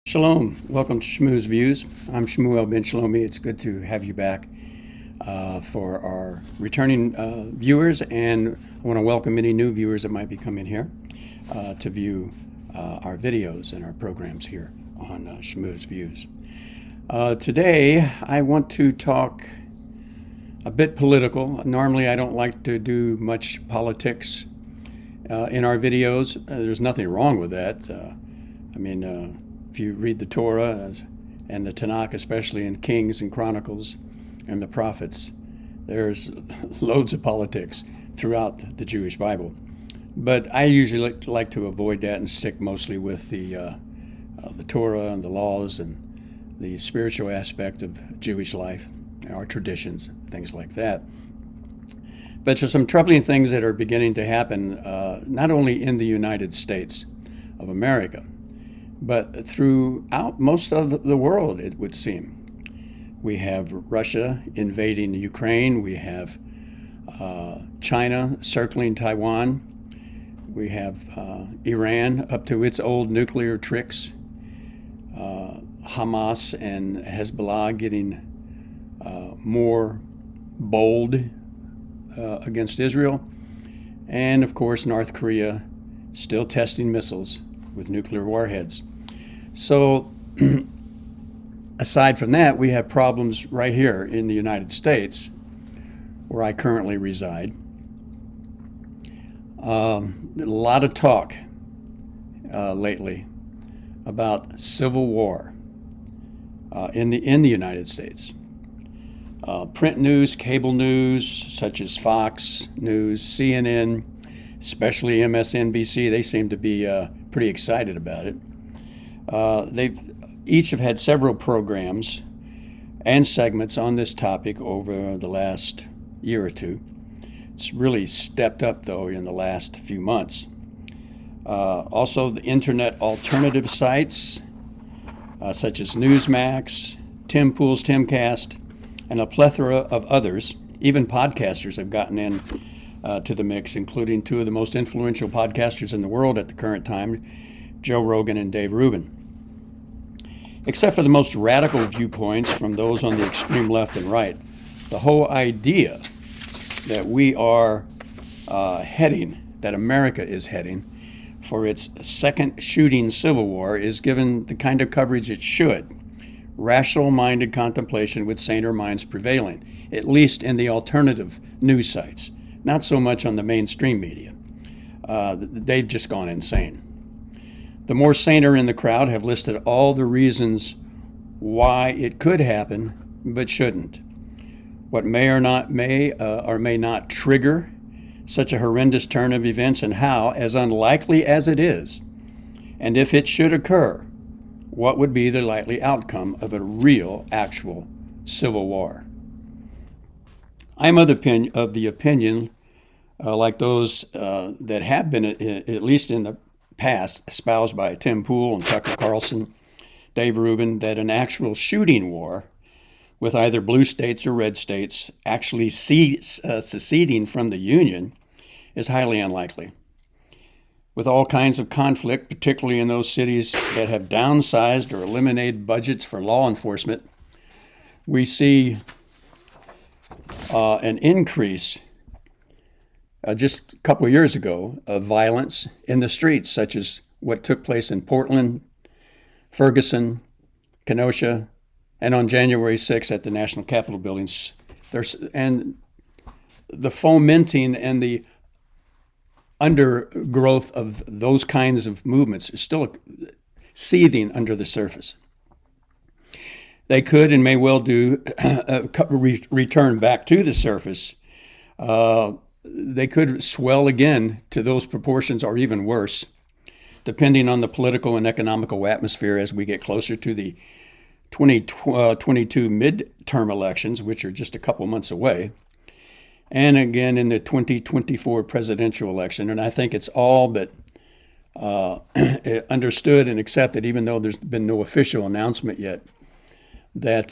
Shalom. Welcome to Shmu's Views. I'm Shmuel ben Shlomi. It's good to have you back for our returning viewers, and I want to welcome any new viewers that might be coming here to view our videos and our programs here on Shmu's Views. Today, I want to talk a bit political. Normally, I don't like to do much politics in our videos. There's nothing wrong with that. If you read the Torah and the Tanakh, especially in Kings and Chronicles and the Prophets, there's loads of politics throughout the Jewish Bible. But I usually like to avoid that and stick mostly with the Torah and the laws and the spiritual aspect of Jewish life, our traditions, things like that. But there's some troubling things that are beginning to happen, not only in the United States of America, but throughout most of the world, it would seem. We have Russia invading Ukraine. We have China circling Taiwan. We have Iran up to its old nuclear tricks. Hamas and Hezbollah getting more bold against Israel. And of course, North Korea still testing missiles with nuclear warheads. So aside from that, we have problems right here in the United States, where I currently reside. A lot of talk lately about civil war in the United States. Print news, cable news, such as Fox News, CNN, especially MSNBC, they seem to be pretty excited about it. They've each have had several programs and segments on this topic over the last year or two. It's really stepped up, though, in the last few months. Also, the internet alternative sites, such as Newsmax, Tim Pool's Timcast, and a plethora of others. Even podcasters have gotten in to the mix, including two of the most influential podcasters in the world at the current time, Joe Rogan and Dave Rubin. Except for the most radical viewpoints from those on the extreme left and right, the whole idea that we are that America is heading for its second shooting civil war is given the kind of coverage it should. Rational-minded contemplation with saner minds prevailing, at least in the alternative news sites. Not so much on the mainstream media. They've just gone insane. The more saner in the crowd have listed all the reasons why it could happen, but shouldn't. What may or may not trigger such a horrendous turn of events, and how, as unlikely as it is, and if it should occur, what would be the likely outcome of a real, actual civil war. I'm of the opinion, like those that have been, at least in the past, espoused by Tim Pool and Tucker Carlson, Dave Rubin, that an actual shooting war with either blue states or red states actually seceding from the Union is highly unlikely. With all kinds of conflict, particularly in those cities that have downsized or eliminated budgets for law enforcement, we see an increase just a couple of years ago of violence in the streets, such as what took place in Portland, Ferguson, Kenosha, and on January 6th at the National Capitol buildings. And the fomenting and the undergrowth of those kinds of movements is still seething under the surface. They could and may well do return back to the surface. They could swell again to those proportions or even worse, depending on the political and economical atmosphere as we get closer to the 2022 midterm elections, which are just a couple months away, and again in the 2024 presidential election. And I think it's all but understood and accepted, even though there's been no official announcement yet, that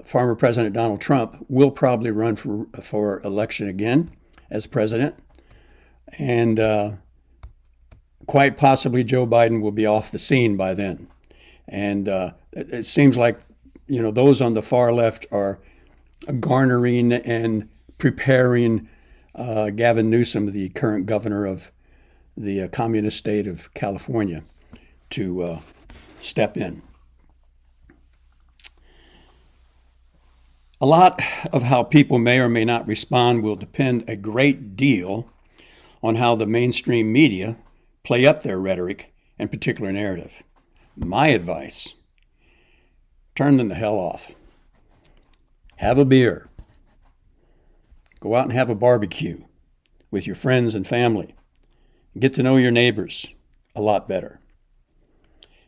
former President Donald Trump will probably run for election again as president. And quite possibly Joe Biden will be off the scene by then. And it seems like, those on the far left are garnering and preparing Gavin Newsom, the current governor of the communist state of California, to step in. A lot of how people may or may not respond will depend a great deal on how the mainstream media play up their rhetoric and particular narrative. My advice, turn them the hell off. Have a beer. Go out and have a barbecue with your friends and family. Get to know your neighbors a lot better.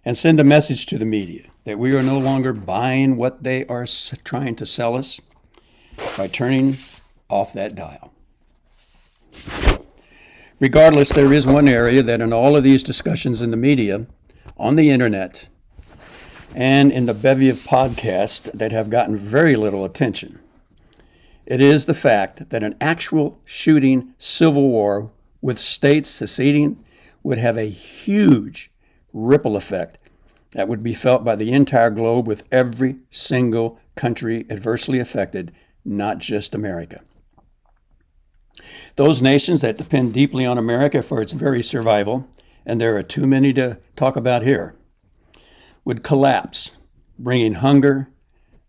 And send a message to the media that we are no longer buying what they are trying to sell us by turning off that dial. Regardless, there is one area that in all of these discussions in the media, on the internet, and in the bevy of podcasts that have gotten very little attention. It is the fact that an actual shooting civil war with states seceding would have a huge ripple effect that would be felt by the entire globe, with every single country adversely affected, not just America. Those nations that depend deeply on America for its very survival, and there are too many to talk about here, would collapse, bringing hunger,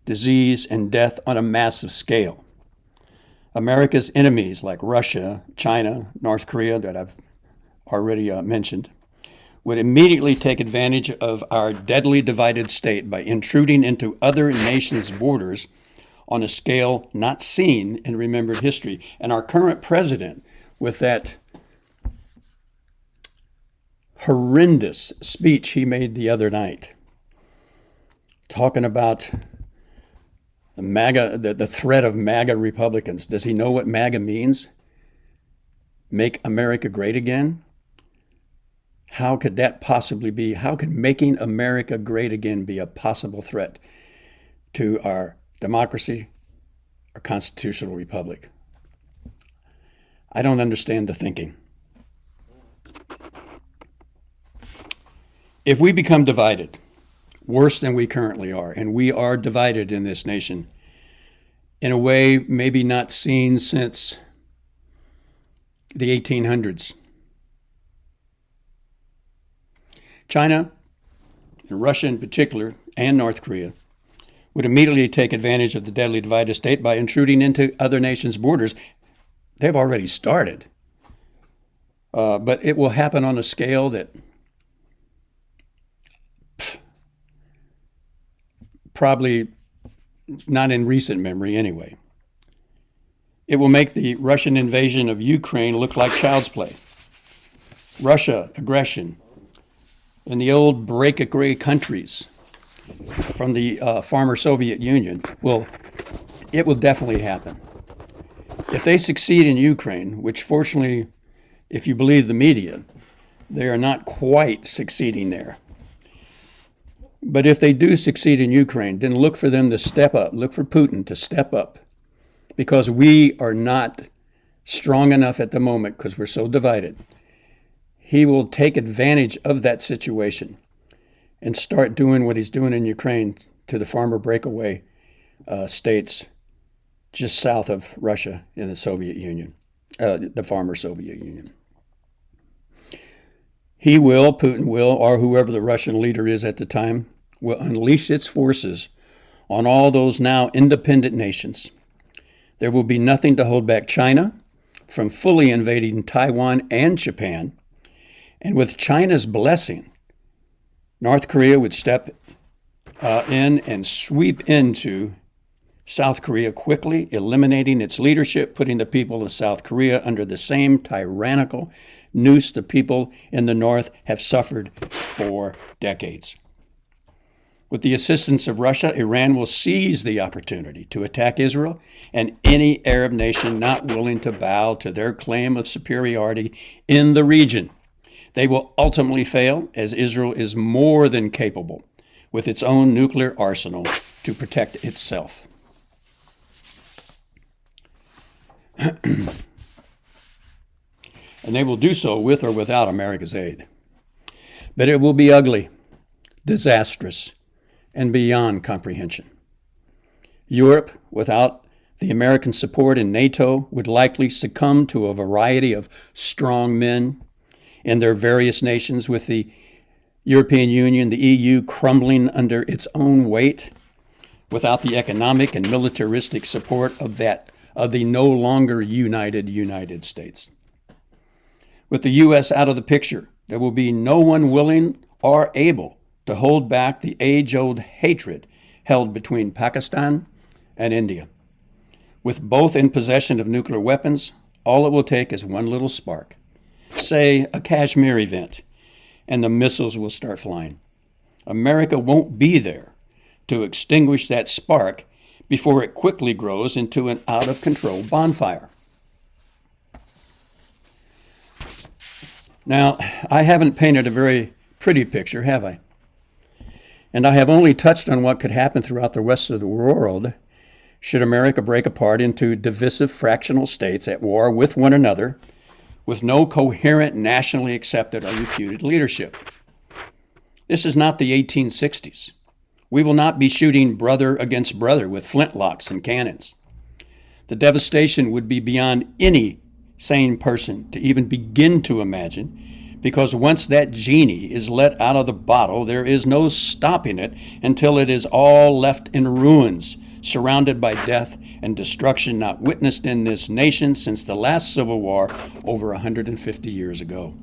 disease, and death on a massive scale. America's enemies like Russia, China, North Korea, that I've already mentioned, would immediately take advantage of our deadly divided state by intruding into other nations' borders on a scale not seen in remembered history. And our current president, with that horrendous speech he made the other night, talking about the threat of MAGA Republicans. Does he know what MAGA means? Make America great again? How could that possibly be? How could making America great again be a possible threat to our democracy, our constitutional republic? I don't understand the thinking. If we become divided, worse than we currently are, and we are divided in this nation in a way maybe not seen since the 1800s. China, and Russia in particular, and North Korea, would immediately take advantage of the deadly divided state by intruding into other nations' borders. They've already started. But it will happen on a scale that probably not in recent memory anyway. It will make the Russian invasion of Ukraine look like child's play. Russia aggression in the old breakaway countries from the former Soviet Union, it will definitely happen. If they succeed in Ukraine, which fortunately, if you believe the media, they are not quite succeeding there. But if they do succeed in Ukraine, then look for them to step up. Look for Putin to step up, because we are not strong enough at the moment because we're so divided. He will take advantage of that situation and start doing what he's doing in Ukraine to the former breakaway states just south of Russia in the Soviet Union, the former Soviet Union. Putin will, or whoever the Russian leader is at the time, will unleash its forces on all those now independent nations. There will be nothing to hold back China from fully invading Taiwan and Japan. And with China's blessing, North Korea would step in and sweep into South Korea quickly, eliminating its leadership, putting the people of South Korea under the same tyrannical noose the people in the North have suffered for decades. With the assistance of Russia, Iran will seize the opportunity to attack Israel and any Arab nation not willing to bow to their claim of superiority in the region. They will ultimately fail, as Israel is more than capable with its own nuclear arsenal to protect itself. And they will do so with or without America's aid. But it will be ugly, disastrous, and beyond comprehension. Europe, without the American support in NATO, would likely succumb to a variety of strong men in their various nations, with the European Union, the EU, crumbling under its own weight without the economic and militaristic support of the no longer United States. With the U.S. out of the picture, there will be no one willing or able to hold back the age-old hatred held between Pakistan and India. With both in possession of nuclear weapons, all it will take is one little spark, say a Kashmir event, and the missiles will start flying. America won't be there to extinguish that spark before it quickly grows into an out-of-control bonfire. Now, I haven't painted a very pretty picture, have I? And I have only touched on what could happen throughout the rest of the world should America break apart into divisive fractional states at war with one another, with no coherent, nationally accepted or reputed leadership. This is not the 1860s. We will not be shooting brother against brother with flintlocks and cannons. The devastation would be beyond any sane person to even begin to imagine, because once that genie is let out of the bottle, there is no stopping it until it is all left in ruins, surrounded by death and destruction not witnessed in this nation since the last Civil War over 150 years ago.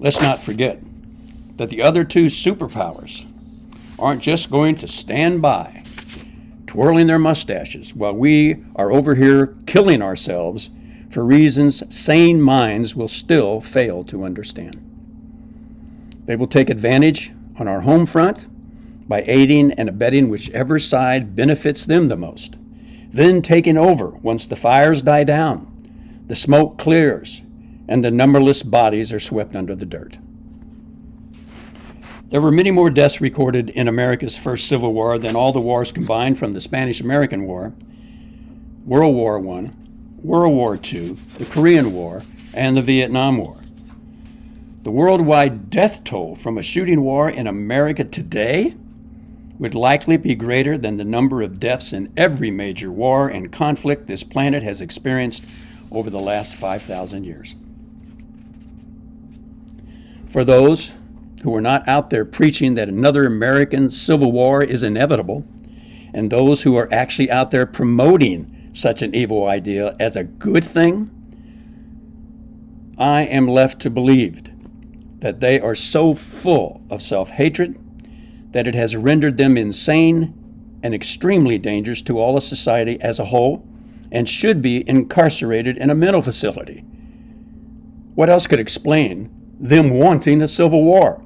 Let's not forget that the other two superpowers aren't just going to stand by, twirling their mustaches, while we are over here killing ourselves for reasons sane minds will still fail to understand. They will take advantage on our home front by aiding and abetting whichever side benefits them the most, then taking over once the fires die down, the smoke clears, and the numberless bodies are swept under the dirt. There were many more deaths recorded in America's first Civil War than all the wars combined from the Spanish-American War, World War I, World War II, the Korean War, and the Vietnam War. The worldwide death toll from a shooting war in America today would likely be greater than the number of deaths in every major war and conflict this planet has experienced over the last 5,000 years. For those who are not out there preaching that another American Civil War is inevitable, and those who are actually out there promoting such an evil idea as a good thing, I am left to believe that they are so full of self-hatred that it has rendered them insane and extremely dangerous to all of society as a whole, and should be incarcerated in a mental facility. What else could explain them wanting a civil war?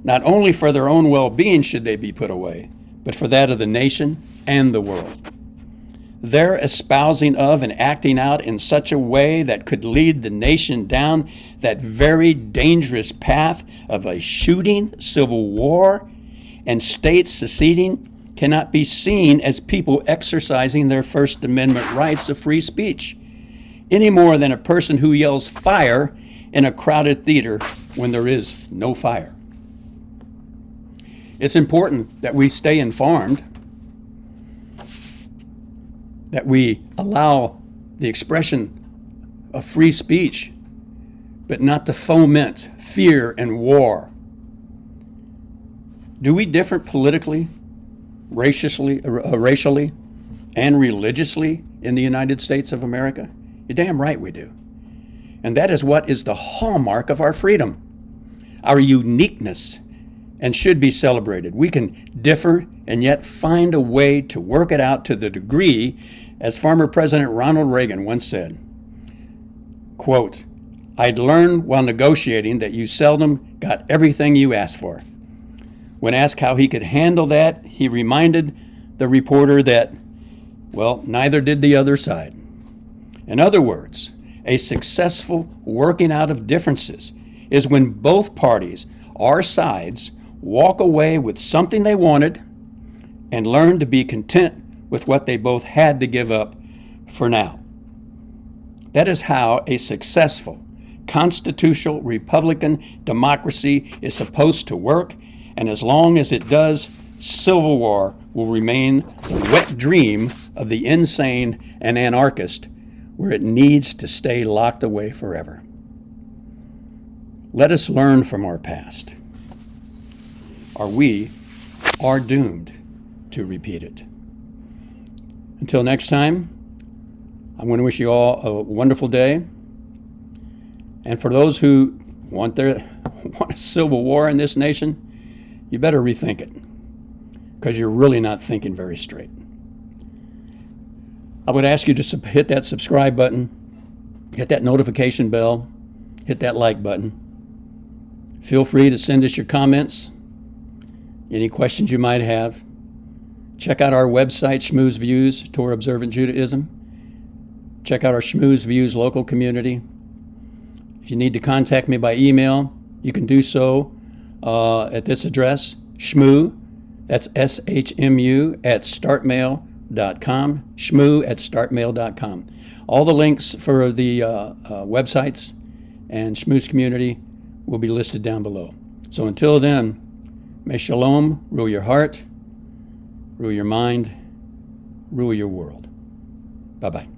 Not only for their own well-being should they be put away, but for that of the nation and the world. Their espousing of and acting out in such a way that could lead the nation down that very dangerous path of a shooting civil war and states seceding cannot be seen as people exercising their First Amendment rights of free speech, any more than a person who yells fire in a crowded theater when there is no fire. It's important that we stay informed, that we allow the expression of free speech, but not to foment fear and war. Do we differ politically, racially, and religiously in the United States of America? You're damn right we do. And that is what is the hallmark of our freedom, our uniqueness, and should be celebrated. We can differ and yet find a way to work it out to the degree, as former President Ronald Reagan once said, quote, "I'd learned while negotiating that you seldom got everything you asked for." When asked how he could handle that, he reminded the reporter that, well, neither did the other side. In other words, a successful working out of differences is when both parties or sides walk away with something they wanted and learn to be content with what they both had to give up for now. That is how a successful constitutional Republican democracy is supposed to work, And as long as it does, civil war will remain the wet dream of the insane and anarchist, where it needs to stay locked away forever. Let us learn from our past, or we are doomed to repeat it. Until next time, I'm going to wish you all a wonderful day. And for those who want a civil war in this nation, you better rethink it, because you're really not thinking very straight. I would ask you to hit that subscribe button, hit that notification bell, hit that like button. Feel free to send us your comments, any questions you might have. Check out our website, Shmu's Views, Torah Observant Judaism. Check out our Shmu's Views local community. If you need to contact me by email, you can do so at this address, Shmu, that's SHMU, @startmail.com, Shmu@startmail.com. All the links for the websites and Shmu's community will be listed down below. So until then, may Shalom rule your heart, rule your mind, rule your world. Bye-bye.